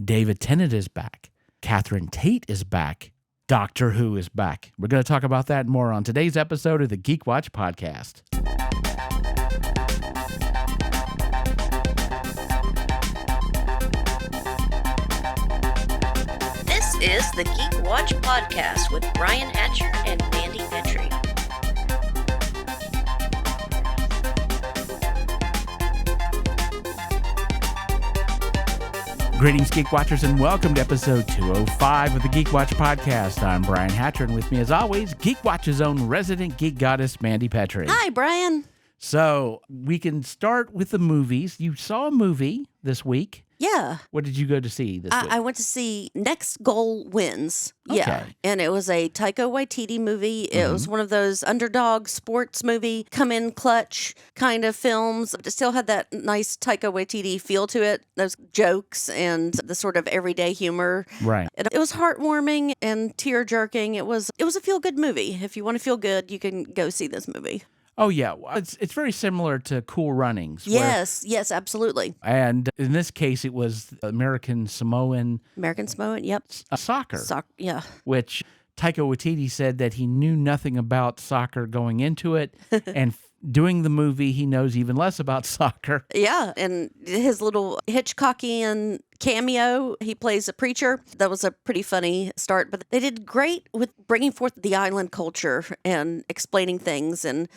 David Tennant is back. Catherine Tate is back. Doctor Who is back. We're going to talk about that more on today's episode of the Geek Watch podcast. This is the Geek Watch podcast with Brian Hatcher and Mandy Petrie. Greetings, Geek Watchers, and welcome to episode 205 of the Geek Watch podcast. I'm Brian Hatcher, and with me, as always, Geek Watch's own resident geek goddess, Mandy Petrie. Hi, Brian. So, we can start with the movies. You saw a movie this week. Yeah. What did you go to see this week? I went to see Next Goal Wins. Okay. Yeah. And it was a Taika Waititi movie. It was one of those underdog sports movie, come in clutch kind of films. It still had that nice Taika Waititi feel to it, those jokes and the sort of everyday humor. Right. It was heartwarming and tear-jerking. It was a feel-good movie. If you want to feel good, you can go see this movie. Oh, yeah. It's very similar to Cool Runnings. Yes, absolutely. And in this case, it was American Samoan, yep. Soccer. Yeah. Which Taika Waititi said that he knew nothing about soccer going into it, and doing the movie, he knows even less about soccer. Yeah, and his little Hitchcockian cameo, he plays a preacher. That was a pretty funny start, but they did great with bringing forth the island culture and explaining things. And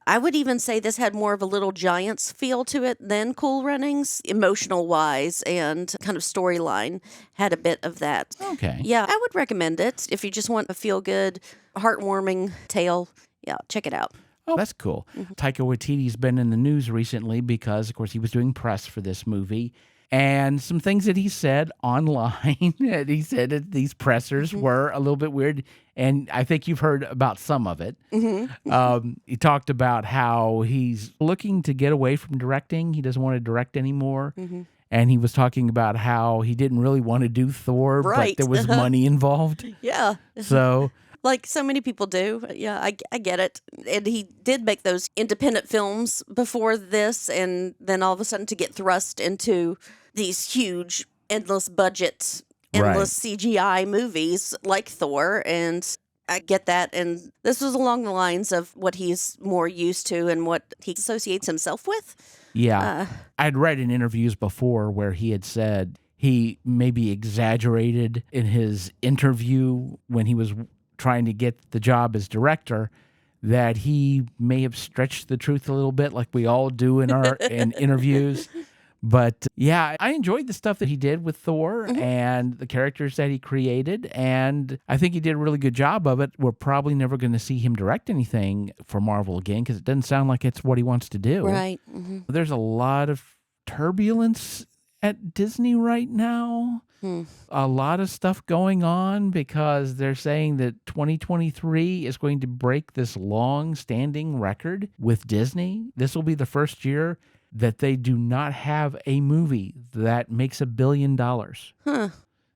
I would even say this had more of a Little Giants feel to it than Cool Runnings, emotional wise and kind of storyline had a bit of that. Okay. Yeah, I would recommend it if you just want a feel good, heartwarming tale. Yeah, check it out. Oh, that's cool. Taika Waititi's been in the news recently because, of course, he was doing press for this movie. And some things that he said online, he said that these pressers were a little bit weird. And I think you've heard about some of it. He talked about how he's looking to get away from directing. He doesn't want to direct anymore. And he was talking about how he didn't really want to do Thor, Right. but there was money involved. Yeah. So... Like so many people do. Yeah, I get it. And he did make those independent films before this, and then all of a sudden to get thrust into these huge, endless budget, endless CGI movies like Thor, and I get that. And this was along the lines of what he's more used to and what he associates himself with. Yeah. I'd read in interviews before where he had said he maybe exaggerated in his interview when he was trying to get the job as director, that he may have stretched the truth a little bit like we all do in our in interviews. But yeah, I enjoyed the stuff that he did with Thor and the characters that he created, and I think he did a really good job of it. We're probably never going to see him direct anything for Marvel again because it doesn't sound like it's what he wants to do. Right. There's a lot of turbulence at Disney right now. A lot of stuff going on because they're saying that 2023 is going to break this long-standing record with Disney. This will be the first year that they do not have a movie that makes $1 billion.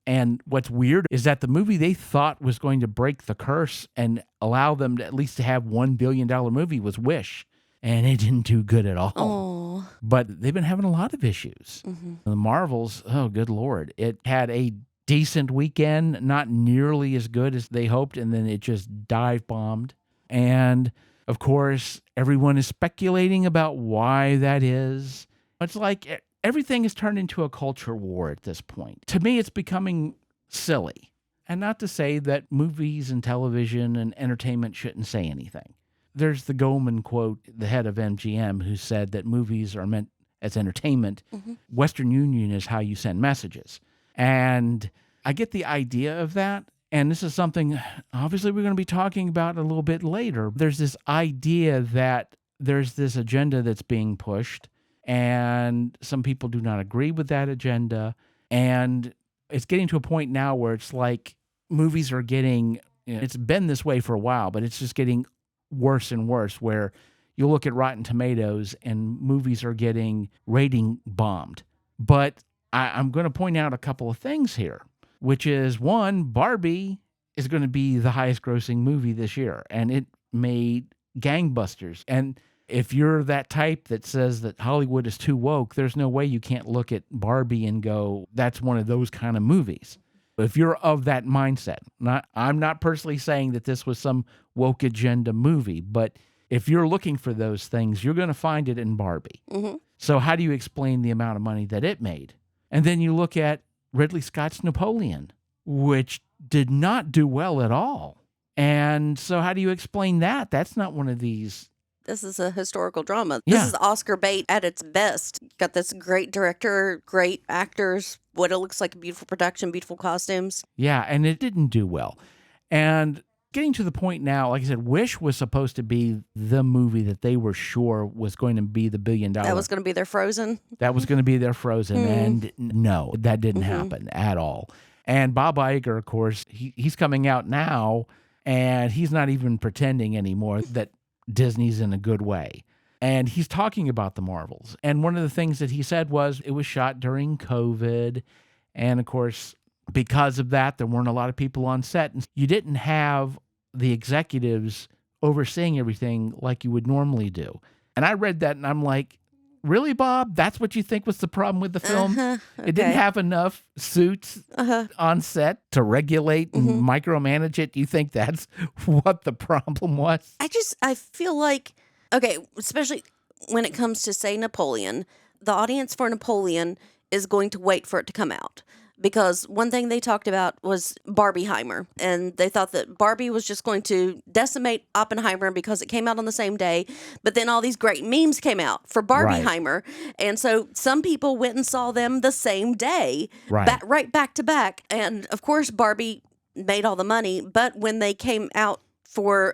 And what's weird is that the movie they thought was going to break the curse and allow them to at least to have $1 billion movie was Wish. And it didn't do good at all. Oh. But they've been having a lot of issues. The Marvels, oh, good Lord. It had a decent weekend, not nearly as good as they hoped, and then it just dive-bombed. And, of course, everyone is speculating about why that is. It's like everything has turned into a culture war at this point. To me, it's becoming silly. And not to say that movies and television and entertainment shouldn't say anything. There's the Goldman quote, the head of MGM, who said that movies are meant as entertainment. Western Union is how you send messages. And I get the idea of that. And this is something, obviously, we're going to be talking about a little bit later. There's this idea that there's this agenda that's being pushed, and some people do not agree with that agenda. And it's getting to a point now where it's like movies are getting, it's been this way for a while, but it's just getting worse and worse, where you look at Rotten Tomatoes and movies are getting rating bombed. But I'm going to point out a couple of things here, which is, one, Barbie is going to be the highest grossing movie this year, and it made gangbusters. And If you're that type that says that Hollywood is too woke, there's no way you can't look at Barbie and go, that's one of those kind of movies. If you're of that mindset, I'm not personally saying that this was some woke agenda movie, but if you're looking for those things, you're going to find it in Barbie. Mm-hmm. So how do you explain the amount of money that it made? And then you look at Ridley Scott's Napoleon, which did not do well at all. And so how do you explain that? That's not one of these. This is a historical drama. Yeah. This is Oscar bait at its best. Got this great director, great actors, what it looks like a beautiful production, beautiful costumes. Yeah, and it didn't do well. And getting to the point now, like I said, Wish was supposed to be the movie that they were sure was going to be the $1 billion. That was going to be their Frozen. That was going to be their Frozen. And no, that didn't happen at all. And Bob Iger, of course, he's coming out now, and he's not even pretending anymore that Disney's in a good way. And he's talking about the Marvels. And one of the things that he said was it was shot during COVID. And of course, because of that, there weren't a lot of people on set. And you didn't have the executives overseeing everything like you would normally do. And I read that and I'm like, really, Bob? That's what you think was the problem with the film? Okay. It didn't have enough suits on set to regulate and micromanage it. Do you think that's what the problem was? I feel like, okay, especially when it comes to, say, Napoleon, the audience for Napoleon is going to wait for it to come out. Because one thing they talked about was Barbieheimer, and they thought that Barbie was just going to decimate Oppenheimer because it came out on the same day, but then all these great memes came out for Barbieheimer, and so some people went and saw them the same day, right back to back, and of course Barbie made all the money, but when they came out for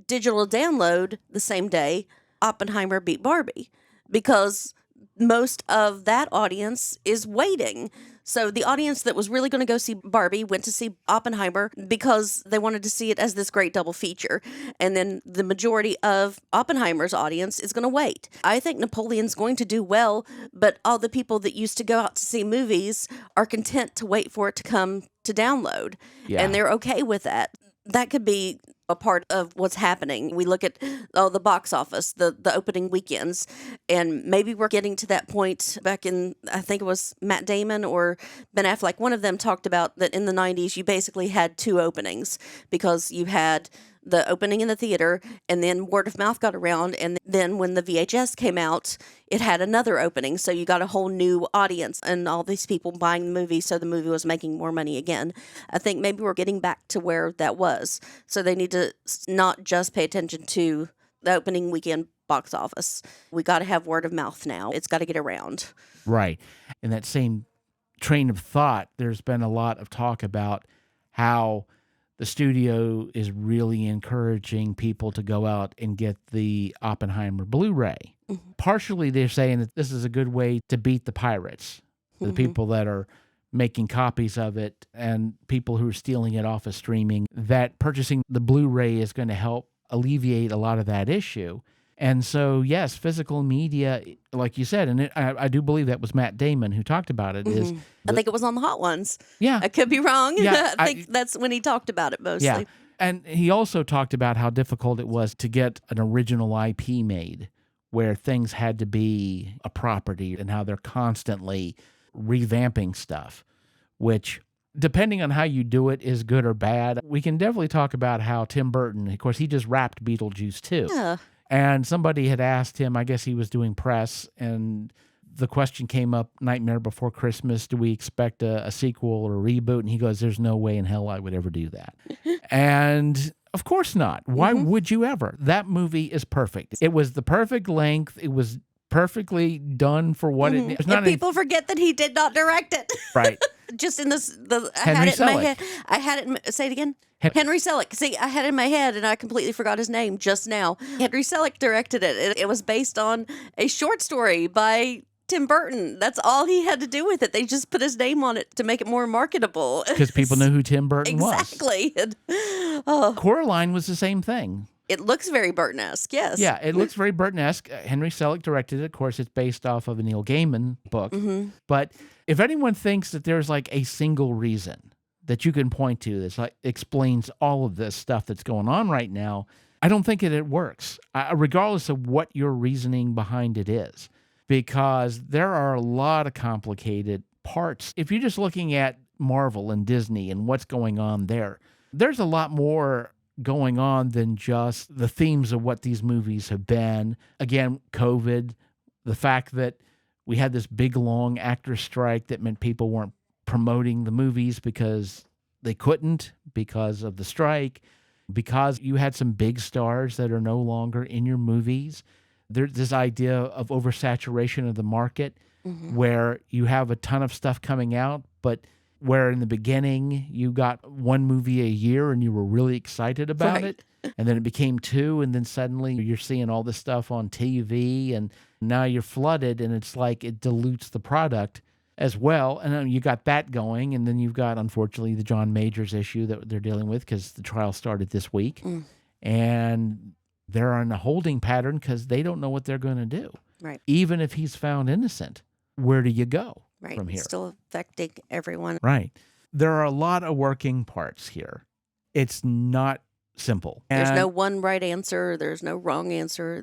digital download the same day, Oppenheimer beat Barbie, because most of that audience is waiting. So the audience that was really going to go see Barbie went to see Oppenheimer because they wanted to see it as this great double feature. And then the majority of Oppenheimer's audience is going to wait. I think Napoleon's going to do well, but all the people that used to go out to see movies are content to wait for it to come to download. Yeah. And they're okay with that. That could be a part of what's happening. We look at the box office, the opening weekends, and maybe we're getting to that point back in, I think it was Matt Damon or Ben Affleck, one of them talked about that in the 90s you basically had two openings because you had the opening in the theater and then word of mouth got around, and then when the VHS came out it had another opening, so you got a whole new audience and all these people buying the movie, so the movie was making more money again. I think maybe we're getting back to where that was, so they need to not just pay attention to the opening weekend box office. We got to have word of mouth now. It's got to get around. Right. In that same train of thought, there's been a lot of talk about how the studio is really encouraging people to go out and get the Oppenheimer Blu-ray. Mm-hmm. Partially, they're saying that this is a good way to beat the pirates, the people that are making copies of it and people who are stealing it off of streaming, that purchasing the Blu-ray is going to help alleviate a lot of that issue. And so, yes, physical media, like you said, and I do believe that was Matt Damon who talked about it. I think it was on the Hot Ones. Yeah. I could be wrong. Yeah, I think that's when he talked about it mostly. Yeah. And he also talked about how difficult it was to get an original IP made where things had to be a property and how they're constantly revamping stuff, which, depending on how you do it, is good or bad. We can definitely talk about how Tim Burton, of course, he just wrapped Beetlejuice too. Yeah. And somebody had asked him, I guess he was doing press, and the question came up, Nightmare Before Christmas, do we expect a sequel or a reboot? And he goes, there's no way in hell I would ever do that. And of course not. Why would you ever? That movie is perfect. It was the perfect length. It was perfectly done for what it is. And people forget that he did not direct it. Right. Just in this, I Henry had it in my Selick. head. I had it, say it again. Henry Selick. See, I had it in my head and I completely forgot his name just now. Henry Selick directed it. It was based on a short story by Tim Burton. That's all he had to do with it. They just put his name on it to make it more marketable. Because people knew who Tim Burton was. Exactly. Coraline was the same thing. It looks very Burton-esque, yes. Yeah, it looks very Burton-esque. Henry Selick directed it. Of course, it's based off of a Neil Gaiman book. But if anyone thinks that there's like a single reason that you can point to that like explains all of this stuff that's going on right now, I don't think it works, regardless of what your reasoning behind it is, because there are a lot of complicated parts. If you're just looking at Marvel and Disney and what's going on there, there's a lot more going on than just the themes of what these movies have been. Again, COVID, the fact that we had this big, long actor strike that meant people weren't promoting the movies because they couldn't because of the strike, because you had some big stars that are no longer in your movies. There's this idea of oversaturation of the market where you have a ton of stuff coming out, but where in the beginning you got one movie a year and you were really excited about it, and then it became two, and then suddenly you're seeing all this stuff on TV, and now you're flooded, and it's like it dilutes the product as well. And then you got that going, and then you've got, unfortunately, the John Majors issue that they're dealing with because the trial started this week, and they're on a holding pattern because they don't know what they're going to do. Right. Even if he's found innocent, where do you go from here? It's still affecting everyone. Right. There are a lot of working parts here. It's not simple. There's no one right answer. There's no wrong answer.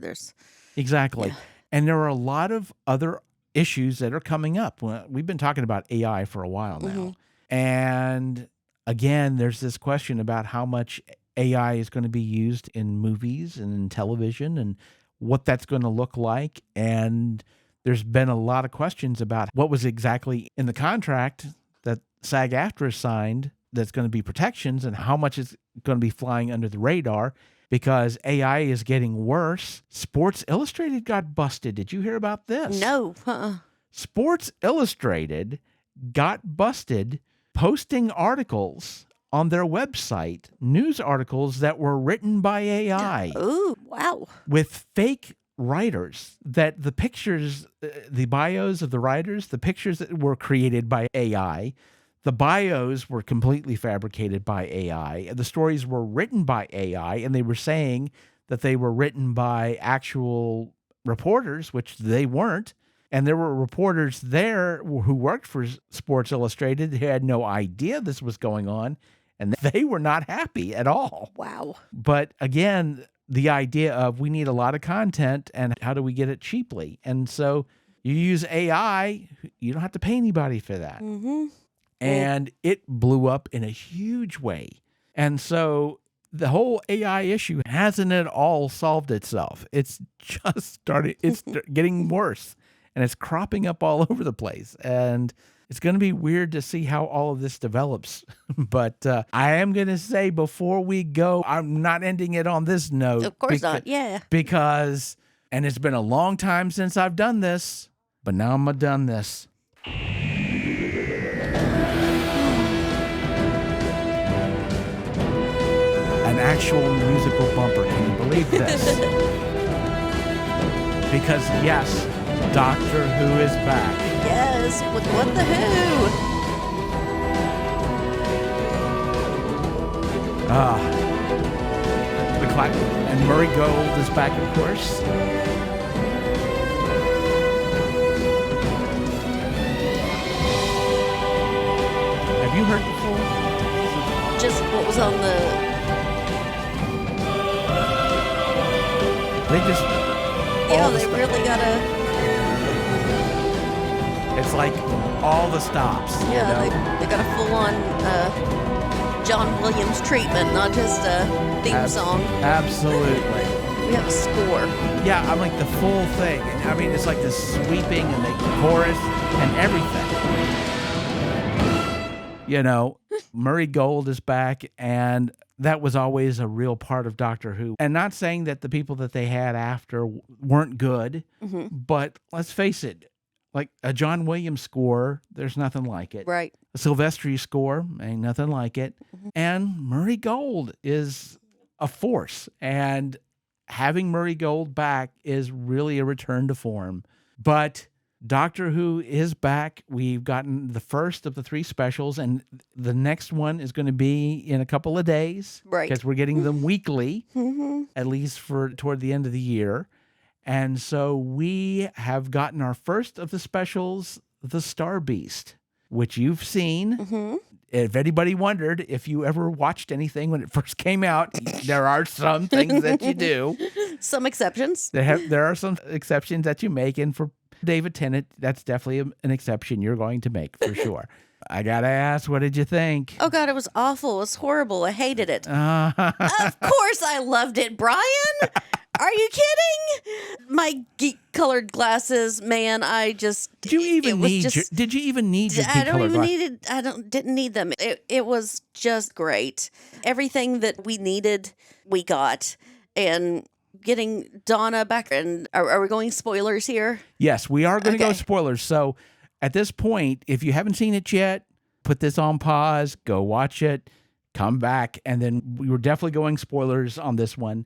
Exactly. Yeah. And there are a lot of other issues that are coming up. We've been talking about AI for a while now. And again, there's this question about how much AI is going to be used in movies and in television and what that's going to look like. And there's been a lot of questions about what was exactly in the contract that SAG-AFTRA signed that's going to be protections and how much is going to be flying under the radar because AI is getting worse. Sports Illustrated got busted. Did you hear about this? No. Sports Illustrated got busted posting articles on their website, news articles that were written by AI. Ooh, wow. With fake writers, that the pictures, the bios of the writers, the pictures that were created by AI, the bios were completely fabricated by AI. The stories were written by AI, and they were saying that they were written by actual reporters, which they weren't. And there were reporters there who worked for Sports Illustrated who had no idea this was going on, and they were not happy at all. Wow. But again, the idea of we need a lot of content and how do we get it cheaply? And so you use AI, you don't have to pay anybody for that. And it blew up in a huge way. And so the whole AI issue hasn't at all solved itself. It's just started, it's getting worse, and it's cropping up all over the place. And it's going to be weird to see how all of this develops. But I am going to say before we go, I'm not ending it on this note. Of course not. Yeah. Because, and it's been a long time since I've done this, but now I'm done this. An actual musical bumper. Can you believe this? Because yes, Doctor Who is back. Yes, with What the Who. The clock, and Murray Gold is back, of course. Have you heard before? Just what was on the... They just... Yeah, they really gotta... It's like all the stops. Yeah, you know? they got a full-on John Williams treatment, not just a theme song. Absolutely. We have a score. Yeah, I'm like the full thing. I mean, it's like the sweeping and the chorus and everything. You know, Murray Gold is back, and that was always a real part of Doctor Who. And not saying that the people that they had after weren't good, but let's face it, like a John Williams score, there's nothing like it. Right. A Silvestri score, ain't nothing like it. And Murray Gold is a force. And having Murray Gold back is really a return to form. But Doctor Who is back. We've gotten the first of the 3 specials, and the next one is going to be in a couple of days. Right. Because we're getting them weekly, at least for toward the end of the year. And so we have gotten our first of the specials, The Star Beast, which you've seen. If anybody wondered if you ever watched anything when it first came out, there are some things that you do. Some exceptions. There are some exceptions that you make, and for David Tennant, that's definitely an exception you're going to make for sure. I gotta ask, what did you think? Oh God, it was awful. It was horrible. I hated it. Of course I loved it, Brian. Are you kidding? My geek-colored glasses, man. Did you even need your geek-colored glasses? Didn't need them. It was just great. Everything that we needed, we got. And getting Donna back. And are we going spoilers here? Yes, we are going to go spoilers. So at this point, if you haven't seen it yet, put this on pause, go watch it, come back, and then we were definitely going spoilers on this one.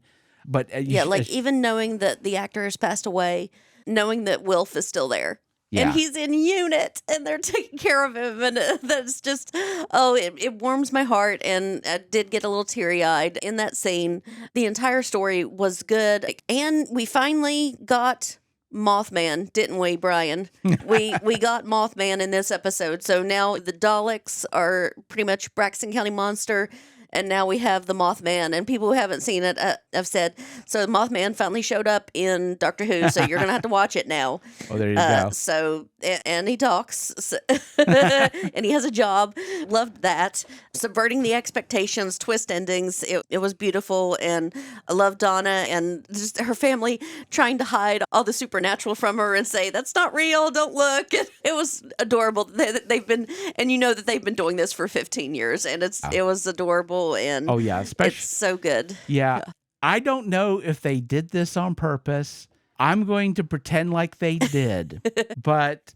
But even knowing that the actor has passed away, knowing that Wilf is still there. Yeah. And he's in unit, and they're taking care of him, and that's just, it warms my heart, and I did get a little teary-eyed in that scene. The entire story was good, and we finally got Mothman, didn't we, Brian? We got Mothman in this episode, so now the Daleks are pretty much Braxton County Monster, and now we have the Mothman. And people who haven't seen it have said, so Mothman finally showed up in Doctor Who, so you're going to have to watch it now. Oh, there you go. So, and he talks, and he has a job. Loved that. Subverting the expectations, twist endings. It was beautiful, and I love Donna and just her family trying to hide all the supernatural from her and say, that's not real, don't look. It was adorable. They've been, and you know that they've been doing this for 15 years, and it was adorable. And it's so good. Yeah. I don't know if they did this on purpose. I'm going to pretend like they did. But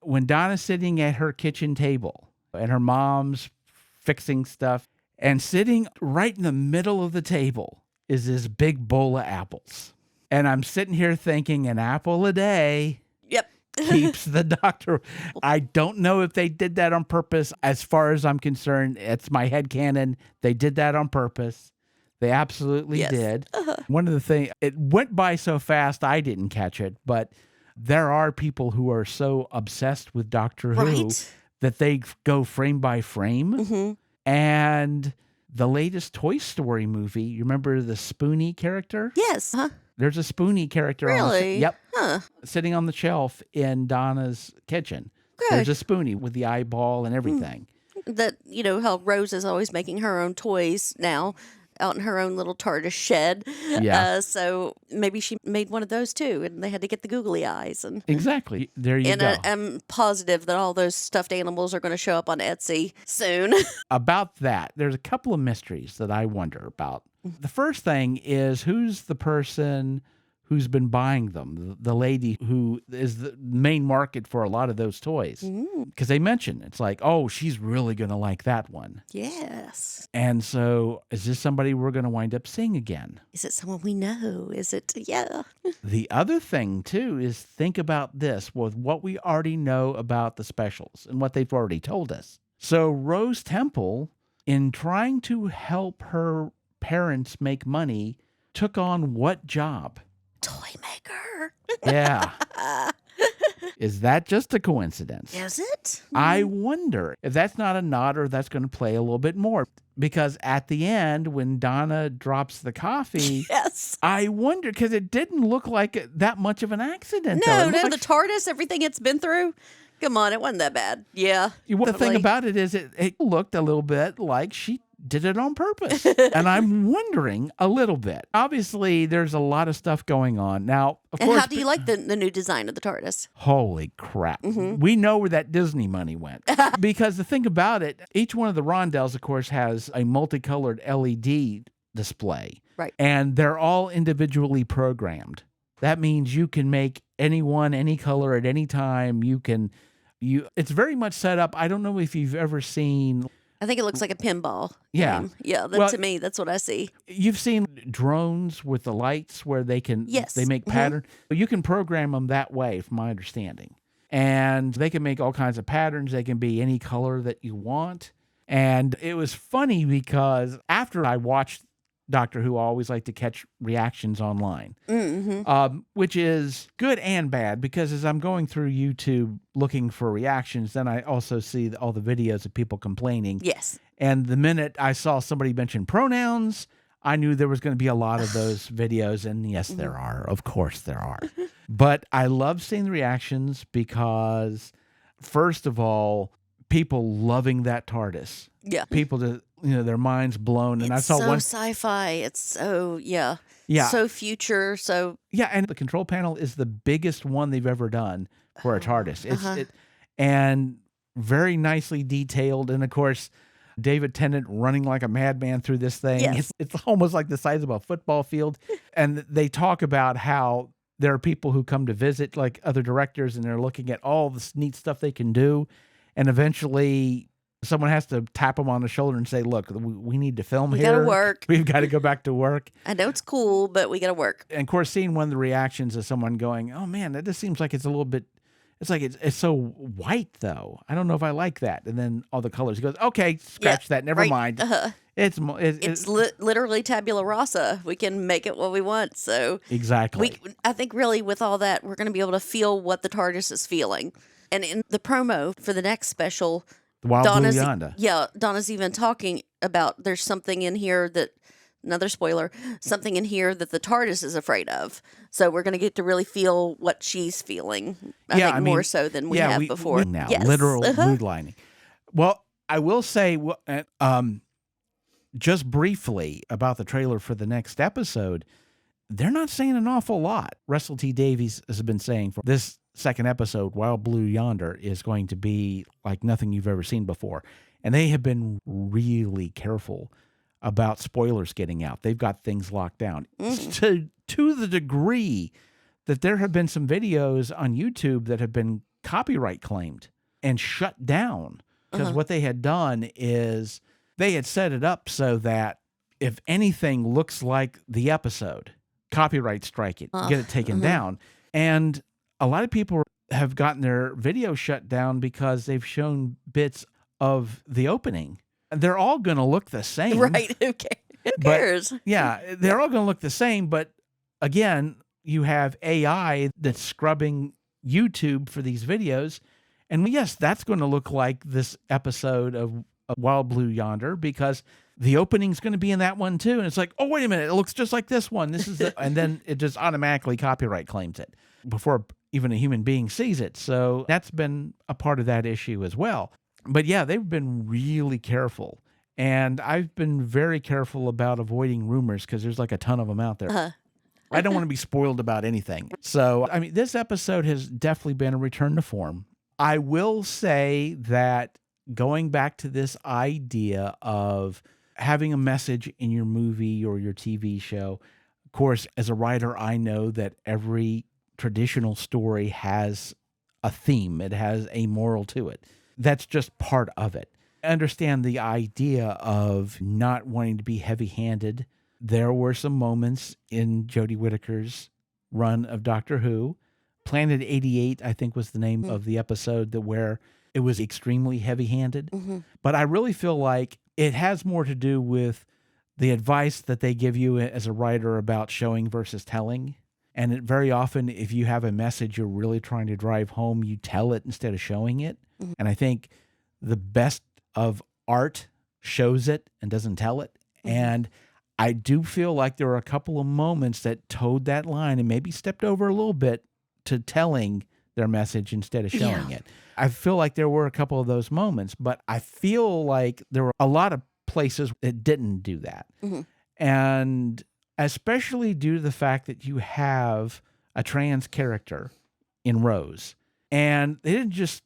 when Donna's sitting at her kitchen table and her mom's fixing stuff, and sitting right in the middle of the table is this big bowl of apples. And I'm sitting here thinking, an apple a day. Yep. Keeps the doctor. I don't know if they did that on purpose. As far as I'm concerned, it's my headcanon. They did that on purpose. They absolutely did. One of the things, it went by so fast, I didn't catch it, but there are people who are so obsessed with Doctor Who that they go frame by frame. Mm-hmm. And the latest Toy Story movie, you remember the Spoonie character? Yes. Huh? There's a Spoonie character. Really? Sitting on the shelf in Donna's kitchen. Good. There's a Spoonie with the eyeball and everything. That, how Rose is always making her own toys now out in her own little TARDIS shed. Yeah. So maybe she made one of those too, and they had to get the googly eyes. Exactly. There you go. And I'm positive that all those stuffed animals are going to show up on Etsy soon. About that, there's a couple of mysteries that I wonder about. The first thing is, who's the person who's been buying them? The lady who is the main market for a lot of those toys. Because they mention, it's like, oh, she's really going to like that one. Yes. And so is this somebody we're going to wind up seeing again? Is it someone we know? Is it? Yeah. The other thing, too, is think about this with what we already know about the specials and what they've already told us. So Rose Temple, in trying to help her parents make money, took on what job? Toy maker. Yeah. Is that just a coincidence? Is it? I wonder if that's not a nod or that's going to play a little bit more. Because at the end, when Donna drops the coffee, yes, I wonder, because it didn't look like that much of an accident. No, like the TARDIS, everything it's been through. Come on, it wasn't that bad. Yeah. The thing about it is it looked a little bit like she did it on purpose. And I'm wondering a little bit. Obviously, there's a lot of stuff going on. Now, of course. How do you like the new design of the TARDIS? Holy crap. We know where that Disney money went. Because the thing about it, each one of the rondels, of course, has a multicolored LED display. Right. And they're all individually programmed. That means you can make anyone, any color at any time. It's very much set up. I don't know if you've ever seen. I think it looks like a pinball game. Yeah. To me, that's what I see. You've seen drones with the lights where they make pattern. You can program them that way, from my understanding. And they can make all kinds of patterns. They can be any color that you want. And it was funny because after I watched Doctor Who, I always like to catch reactions online, which is good and bad, because as I'm going through YouTube looking for reactions, then I also see all the videos of people complaining. Yes. And the minute I saw somebody mention pronouns, I knew there was going to be a lot of those videos. And yes, there are. Of course there are. But I love seeing the reactions because, first of all, people loving that TARDIS. Yeah. People that, their minds blown. And It's I saw so one sci-fi. It's so, Yeah. so future. So Yeah, and the control panel is the biggest one they've ever done for a TARDIS. And very nicely detailed. And of course, David Tennant running like a madman through this thing. Yes. It's almost like the size of a football field. And they talk about how there are people who come to visit, like other directors, and they're looking at all this neat stuff they can do. And eventually someone has to tap them on the shoulder and say, look, we need to film here. We gotta work. We've got to go back to work. I know it's cool, but we gotta work. And of course, seeing one of the reactions of someone going, oh man, that just seems like it's a little bit, it's like it's so white though. I don't know if I like that. And then all the colors. He goes, okay, scratch that. Never mind. It's literally tabula rasa. We can make it what we want. So exactly. I think really with all that, we're going to be able to feel what the TARDIS is feeling. And in the promo for the next special, the Wild Blue Yonder. Yeah, Donna's even talking about there's something in here that, another spoiler, something in here that the TARDIS is afraid of. So we're going to get to really feel what she's feeling. I think more so than we have before. Now, literal mood lining. Well, I will say, just briefly about the trailer for the next episode, they're not saying an awful lot. Russell T Davies has been saying for this second episode, Wild Blue Yonder is going to be like nothing you've ever seen before. And they have been really careful about spoilers getting out. They've got things locked down to the degree that there have been some videos on YouTube that have been copyright claimed and shut down because what they had done is they had set it up so that if anything looks like the episode, copyright strike it, get it taken down. And a lot of people have gotten their video shut down because they've shown bits of the opening. They're all going to look the same. Right. Who cares? Yeah, they're all going to look the same. But again, you have AI that's scrubbing YouTube for these videos. And yes, that's going to look like this episode of Wild Blue Yonder because the opening's going to be in that one too. And it's like, oh, wait a minute, it looks just like this one. This is the, and then it just automatically copyright claims it before even a human being sees it. So that's been a part of that issue as well. But yeah, they've been really careful. And I've been very careful about avoiding rumors because there's like a ton of them out there. I don't want to be spoiled about anything. So, I mean, this episode has definitely been a return to form. I will say that going back to this idea of having a message in your movie or your TV show, of course, as a writer, I know that every traditional story has a theme. It has a moral to it. That's just part of it. I understand the idea of not wanting to be heavy-handed. There were some moments in Jodie Whittaker's run of Doctor Who. Planet 88, I think, was the name of the episode where it was extremely heavy-handed. But I really feel like it has more to do with the advice that they give you as a writer about showing versus telling. And it, very often, if you have a message you're really trying to drive home, you tell it instead of showing it. And I think the best of art shows it and doesn't tell it. And I do feel like there are a couple of moments that towed that line and maybe stepped over a little bit to telling their message instead of showing it. I feel like there were a couple of those moments, but I feel like there were a lot of places that didn't do that. And especially due to the fact that you have a trans character in Rose. And they didn't just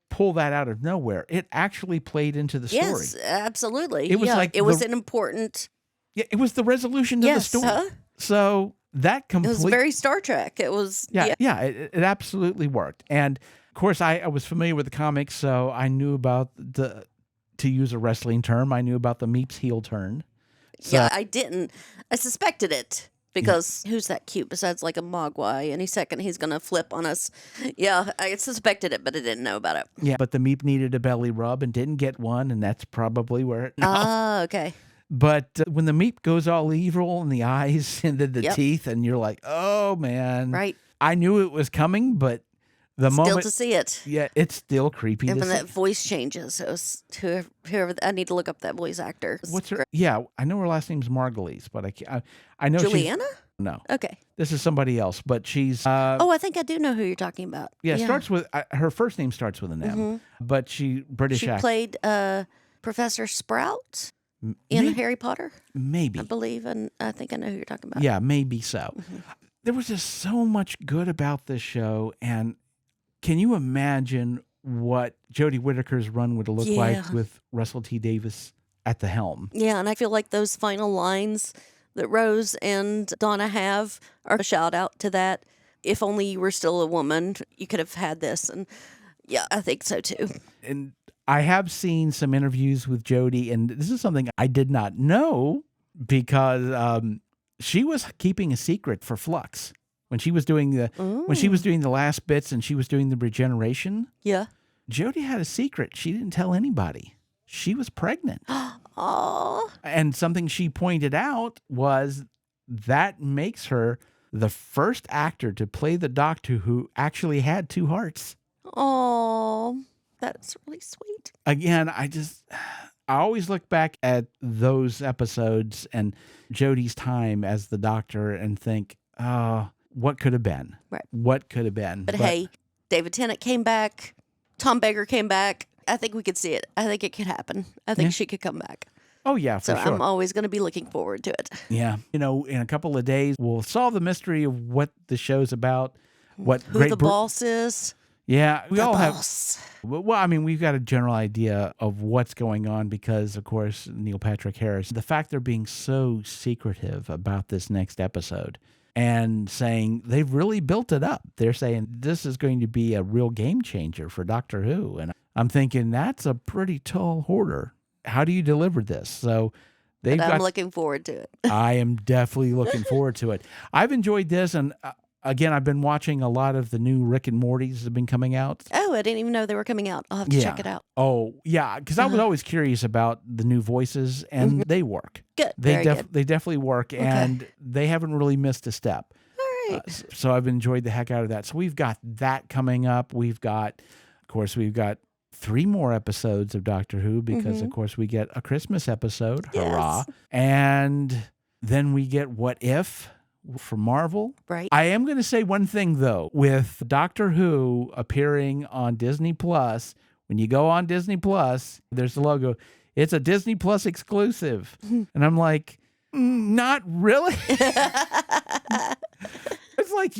pull that out of nowhere. It actually played into the story. Yes, absolutely. It was like it was an important. Yeah, it was the resolution to the story. So that completely. It was very Star Trek. It was. It absolutely worked. And of course, I was familiar with the comics, so I knew about to use a wrestling term, I knew about the Meeps heel turn. So, yeah, I didn't. I suspected it. Because who's that cute besides like a Mogwai? Any second he's going to flip on us. Yeah, I suspected it, but I didn't know about it. Yeah, but the Meep needed a belly rub and didn't get one, and that's probably where it... Ah, okay. But when the meat goes all evil in the eyes and then the Yep. teeth, and you're like, oh, man. Right. I knew it was coming, but the Still moment. to see it. Yeah, it's still creepy And to when see. that voice changes, it was whoever, I need to look up that voice actor. What's her? Yeah, I know her last name's Margulies, but I know she's. Juliana? No. Okay. This is somebody else, but she's. Oh, I think I do know who you're talking about. Yeah, starts with her first name starts with an M, but British She actor. played Professor Sprout in Harry Potter, Maybe. I believe, and I think I know who you're talking about. Yeah, maybe so. There was just so much good about this show, and can you imagine what Jodie Whittaker's run would look like with Russell T. Davis at the helm? Yeah, and I feel like those final lines that Rose and Donna have are a shout out to that. If only you were still a woman, you could have had this. And yeah, I think so too. And I have seen some interviews with Jodie, and this is something I did not know because she was keeping a secret for Flux when she was doing the last bits and she was doing the regeneration. Yeah. Jodie had a secret. She didn't tell anybody. She was pregnant. Oh. And something she pointed out was that makes her the first actor to play the Doctor who actually had two hearts. Oh, that's really sweet. Again, I always look back at those episodes and Jodie's time as the Doctor and think, oh, what could have been? Right. What could have been? But hey, David Tennant came back. Tom Baker came back. I think we could see it. I think it could happen. I think she could come back. Oh, yeah, for so sure. I'm always going to be looking forward to it. Yeah. In a couple of days, we'll solve the mystery of what the show's about. Who the boss is. Yeah. We all boss. have. Well, I mean, we've got a general idea of what's going on because, of course, Neil Patrick Harris, the fact they're being so secretive about this next episode and saying they've really built it up. They're saying this is going to be a real game changer for Doctor Who. And I'm thinking that's a pretty tall order. How do you deliver this? So I'm looking forward to it. I am definitely looking forward to it. I've enjoyed this. And again, I've been watching a lot of the new Rick and Morty's that have been coming out. Oh, I didn't even know they were coming out. I'll have to check it out. Oh, yeah. Because I was always curious about the new voices, and they work. Good. They definitely work, and they haven't really missed a step. All right. So I've enjoyed the heck out of that. So we've got that coming up. We've got 3 more episodes of Doctor Who because, of course, we get a Christmas episode. Yes. Hurrah. And then we get What If for Marvel. Right. I am going to say one thing, though. With Doctor Who appearing on Disney Plus, when you go on Disney Plus, there's the logo. It's a Disney Plus exclusive. And I'm like, not really. It's like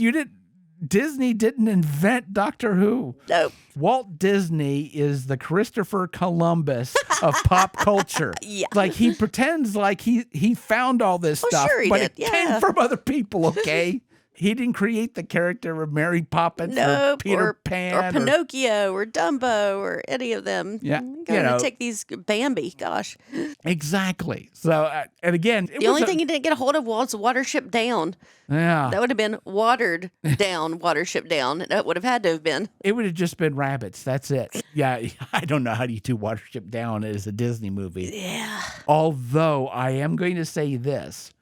Disney didn't invent Doctor Who. Nope. Walt Disney is the Christopher Columbus of pop culture. Yeah. Like he pretends like he found all this stuff, sure he but did. it came from other people, okay? He didn't create the character of Mary Poppins or Peter Pan or Pinocchio or Dumbo or any of them. Yeah, Going to take these Bambi. Gosh. Exactly. So, and again, the only thing he didn't get a hold of was Watership Down. Yeah. That would have been watered down, Watership Down. That would have had to have been. It would have just been rabbits. That's it. Yeah, I don't know how do you do Watership Down as a Disney movie. Yeah. Although I am going to say this.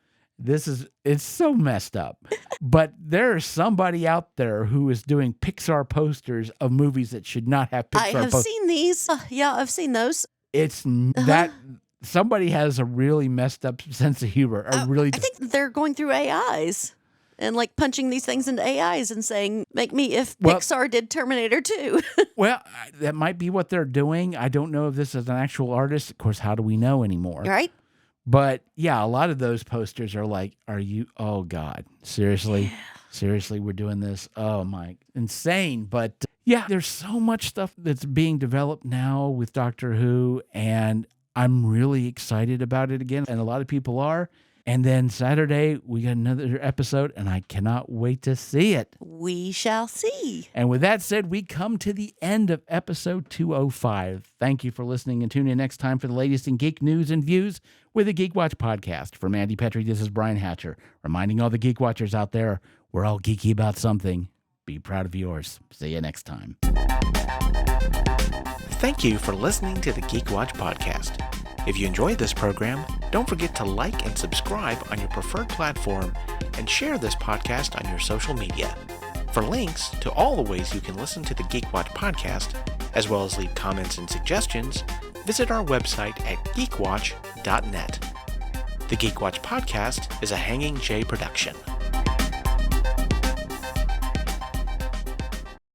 It's so messed up. But there's somebody out there who is doing Pixar posters of movies that should not have Pixar posters. I have seen these. Yeah, I've seen those. It's that somebody has a really messed up sense of humor. I think they're going through AIs and like punching these things into AIs and saying, make me if Pixar did Terminator 2. Well, that might be what they're doing. I don't know if this is an actual artist. Of course, how do we know anymore? Right. But yeah, a lot of those posters are like, oh God, seriously? Yeah. Seriously, we're doing this? Oh my, insane. But yeah, there's so much stuff that's being developed now with Doctor Who, and I'm really excited about it again. And a lot of people are. And then Saturday, we got another episode, and I cannot wait to see it. We shall see. And with that said, we come to the end of episode 205. Thank you for listening, and tune in next time for the latest in geek news and views with the Geek Watch podcast. For Mandy Petrie, this is Brian Hatcher, reminding all the Geek Watchers out there, we're all geeky about something. Be proud of yours. See you next time. Thank you for listening to the Geek Watch podcast. If you enjoyed this program, Don't forget to like and subscribe on your preferred platform and share this podcast on your social media. For links to all the ways you can listen to the Geek Watch podcast, as well as leave comments and suggestions, visit our website at geekwatch.net. The Geek Watch podcast is a Hanging J production.